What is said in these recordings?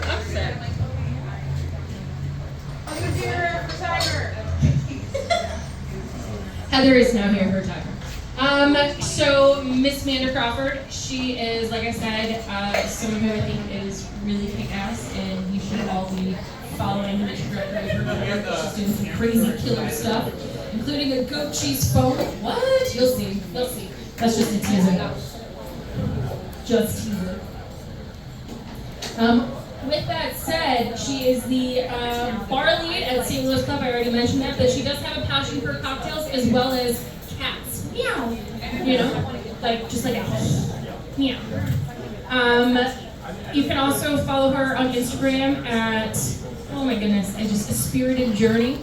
Upset. Heather is now here for timer. So Miss Amanda Crawford, she is, like I said, someone who I think is really kick-ass, and you should all be following the trajectory of her career. She's doing some crazy killer stuff, including a goat cheese foam. What? You'll see. You'll see. That's just a teaser. Just teaser. With that said, she is the bar lead at St. Louis Club. I already mentioned that, but she does have a passion for cocktails as well as cats. Meow. You know, like just like a meow. You can also follow her on Instagram at, oh my goodness, a spirited journey.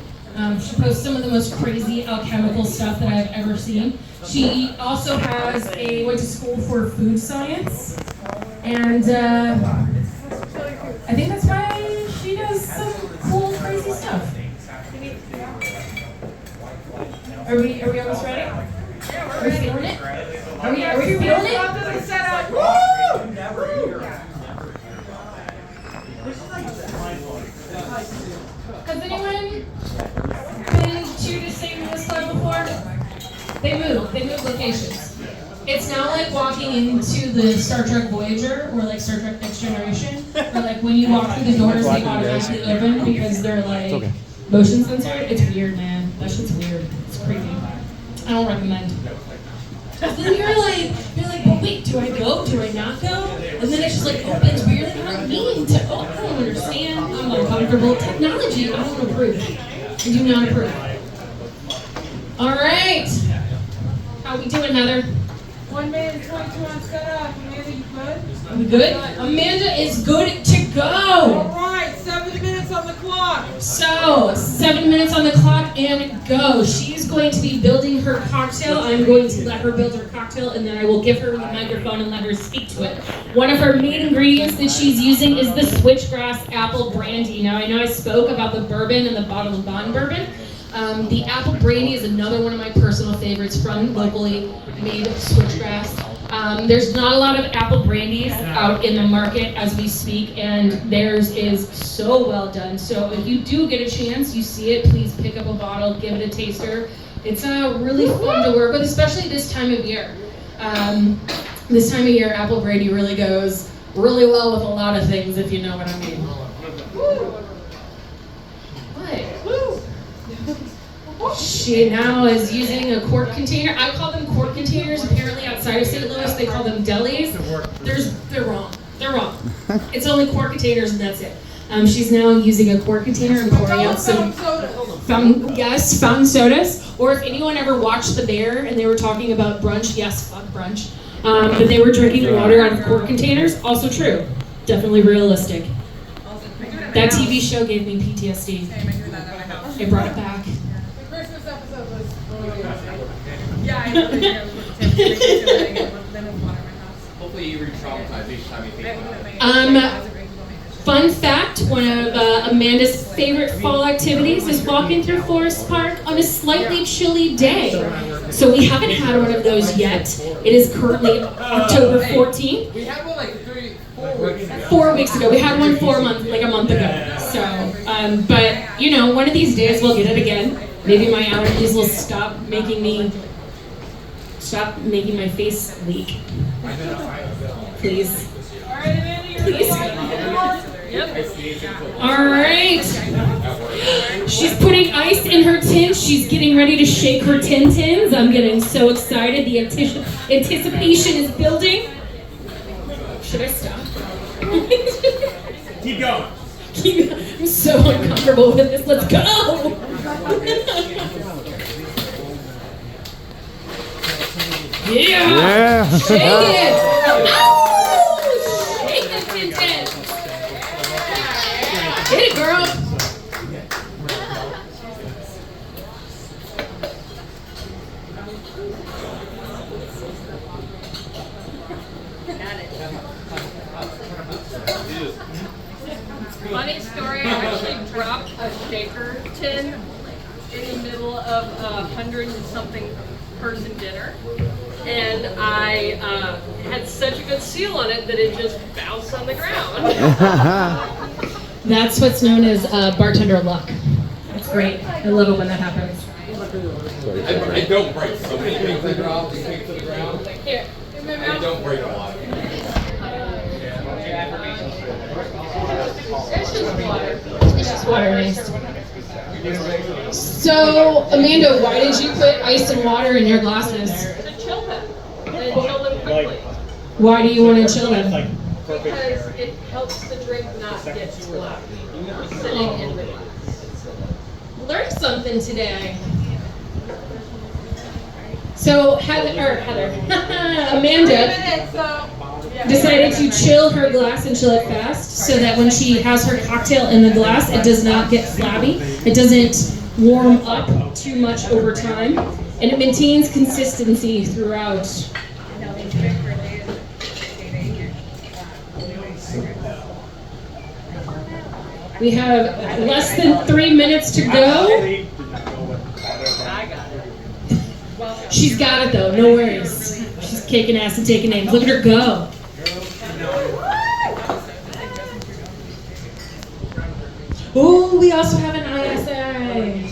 She posts some of the most crazy alchemical stuff that I've ever seen. She also went to school for food science, and I think that's why she does some cool, crazy stuff. Are we almost ready? Are we feeling it? Are we feeling it? Has anyone been to the St. Louis Club before? They move locations. It's now like walking into the Star Trek Voyager or like Star Trek Next Generation, where like when you walk through the doors, they automatically open because they're like motion censored. It's weird, man. That shit's weird. It's creepy. I don't recommend. Then you're like, but wait, do I go? Do I not go? And then it just like opens weirdly. I'm like, mean to. Oh, I don't understand. I'm uncomfortable. Technology, I don't approve. I do not approve. All right. How we doing, Heather? 1 minute and 22 on setup. Amanda, you good? Are we good? Amanda is good to go. All right, 7 minutes on the clock. So, 7 minutes on the clock and go. She's going to be building her cocktail. I'm going to let her build her cocktail, and then I will give her the microphone and let her speak to it. One of her main ingredients that she's using is the switchgrass apple brandy. Now, I know I spoke about the bourbon and the bottled bond bourbon. The apple brandy is another one of my personal favorites from locally made switchgrass. There's not a lot of apple brandies out in the market as we speak, and theirs is so well done. So if you do get a chance, you see it, please pick up a bottle, give it a taster. It's really fun to work with, especially this time of year. This time of year, apple brandy really goes really well with a lot of things, if you know what I mean. She now is using a quart container. I call them quart containers. Apparently outside of St. Louis, they call them delis. They're wrong. They're wrong. It's only quart containers and that's it. She's now using a quart container and pouring out some fountain sodas. Or if anyone ever watched The Bear and they were talking about brunch, yes, fuck brunch. But they were drinking water out of quart containers. Also true. Definitely realistic. That TV show gave me PTSD. It brought it back. Hopefully you re-traumatize each time you think about it. Fun fact, one of Amanda's favorite fall activities is walking through Forest Park on a slightly chilly day. So we haven't had one of those yet. It is currently October 14th. We had one like 4 weeks ago. 4 weeks ago. We had one a month ago. So, but you know, one of these days we'll get it again. Maybe my allergies will stop making my face leak. Please. All right, Amanda, you're Please. Yep. All right. She's putting ice in her tin. She's getting ready to shake her tin tins. I'm getting so excited. The anticipation is building. Should I stop? Keep going. I'm so uncomfortable with this. Let's go. Yeah. Shake it. Ow! Shake the tin tin. Get it, girl. Funny story, I actually dropped a shaker tin in the middle of a 100 and something person dinner. and I had such a good seal on it that it just bounced on the ground. That's what's known as bartender luck. It's great. I love it when that happens. I don't break so many things I drop and take to the ground. Here. I don't break a lot. It's just water. It's just water, nice. So, Amanda, why did you put ice and water in your glasses? To chill them. And chill them quickly. Why do you want to chill them? Because it helps the drink not get sloppy. Sitting in the glass. Learned something today. So Amanda decided to chill her glass and chill it fast so that when she has her cocktail in the glass, it does not get flabby. It doesn't warm up too much over time, and it maintains consistency throughout. We have less than 3 minutes to go. I got it. She's got it though, no worries. She's kicking ass and taking names. Look at her go. Ooh, we also have an ISI.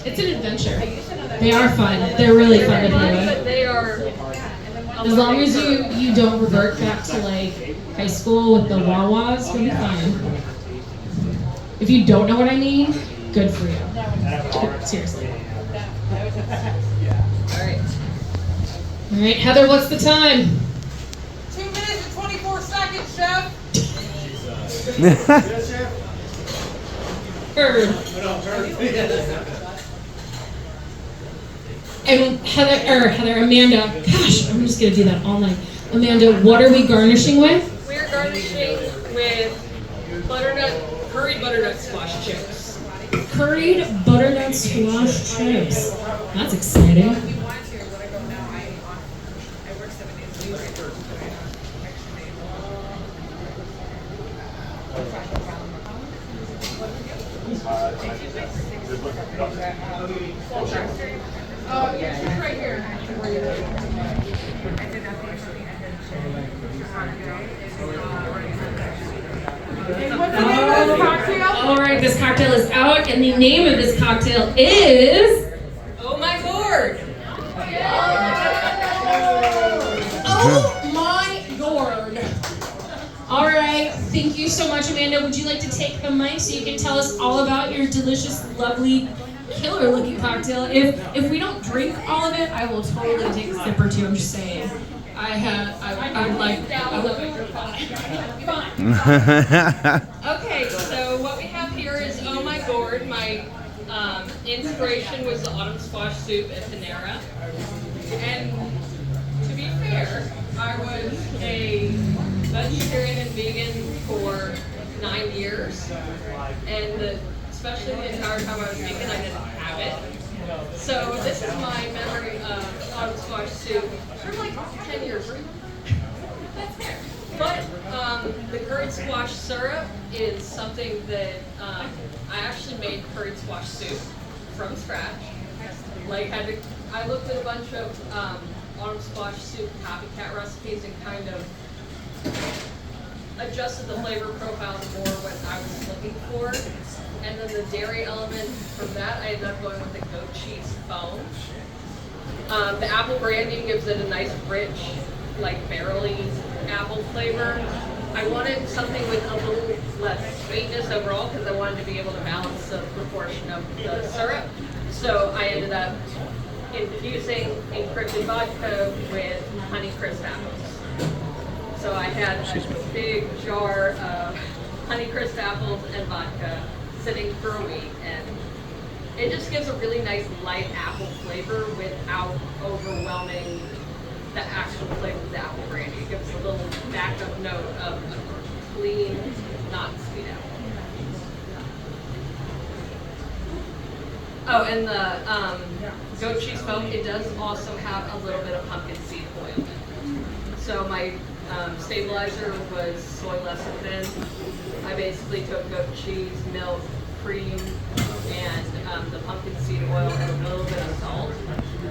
It's an adventure. They are fun. They're really fun to play with. But they are. As long as you don't revert back to like high school with the wah-wahs, you'll be fine. If you don't know what I mean, good for you. Seriously. All right, Heather, what's the time? 2 minutes and 24 seconds, Chef. Bird. And Amanda, gosh, I'm just gonna do that all night. Amanda, what are we garnishing with? We're garnishing with curried butternut squash chips. Curried butternut squash chips. That's exciting. Yeah, she's right here. And what's the name of this cocktail? All right, this cocktail is out, and the name of this cocktail is Oh My Gourd! Oh My Gourd. All right, thank you so much, Amanda. Would you like to take the mic so you can tell us all about your delicious, lovely, killer-looking cocktail? If we don't drink all of it, I will totally take a sip or two. I'm just saying. I would like. Okay, so what we have here is Oh My Gourd. My inspiration was the autumn squash soup at Panera. And to be fair, I was a vegetarian and vegan for 9 years. And especially the entire time I was vegan, I didn't have it. So this is my memory of autumn squash soup from like 10 years ago. That's fair. But the curried squash syrup is something that I actually made curried squash soup from scratch. Like I looked at a bunch of autumn squash soup copycat recipes and kind of adjusted the flavor profile to more what I was looking for. And then the dairy element from that, I ended up going with the goat cheese foam. The apple brandy gives it a nice rich, like barrely apple flavor. I wanted something with a little less sweetness overall because I wanted to be able to balance the proportion of the syrup. So I ended up infusing encrypted vodka with Honeycrisp apples. So I had a big jar of Honeycrisp apples and vodka sitting for a week, and it just gives a really nice light apple flavor without overwhelming the actual flavor of the apple brandy. It gives a little backup note of a clean, not sweet apple. Oh, and the goat cheese foam, it does also have a little bit of pumpkin seed oil in it. So my stabilizer was soy lecithin. I basically took goat cheese, milk, cream, and the pumpkin seed oil and a little bit of salt,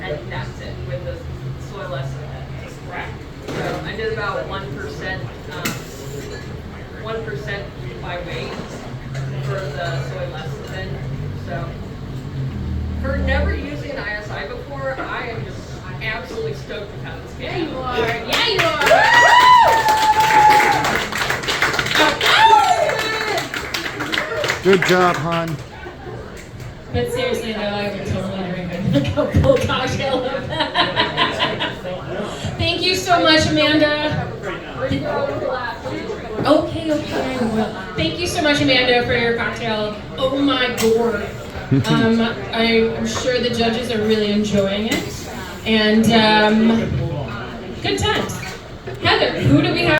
and that's it with the soy lecithin. So I did about 1% by weight for the soy lecithin. So for never using an ISI before, I am just absolutely stoked with how this came. Yeah, you are. Yeah, you are. Good job, hon. But seriously though, I would totally drink a full cocktail of that. Thank you so much, Amanda. Okay, okay. Well, thank you so much, Amanda, for your cocktail. Oh my gourd. I'm sure the judges are really enjoying it. And good times. Heather, who do we have?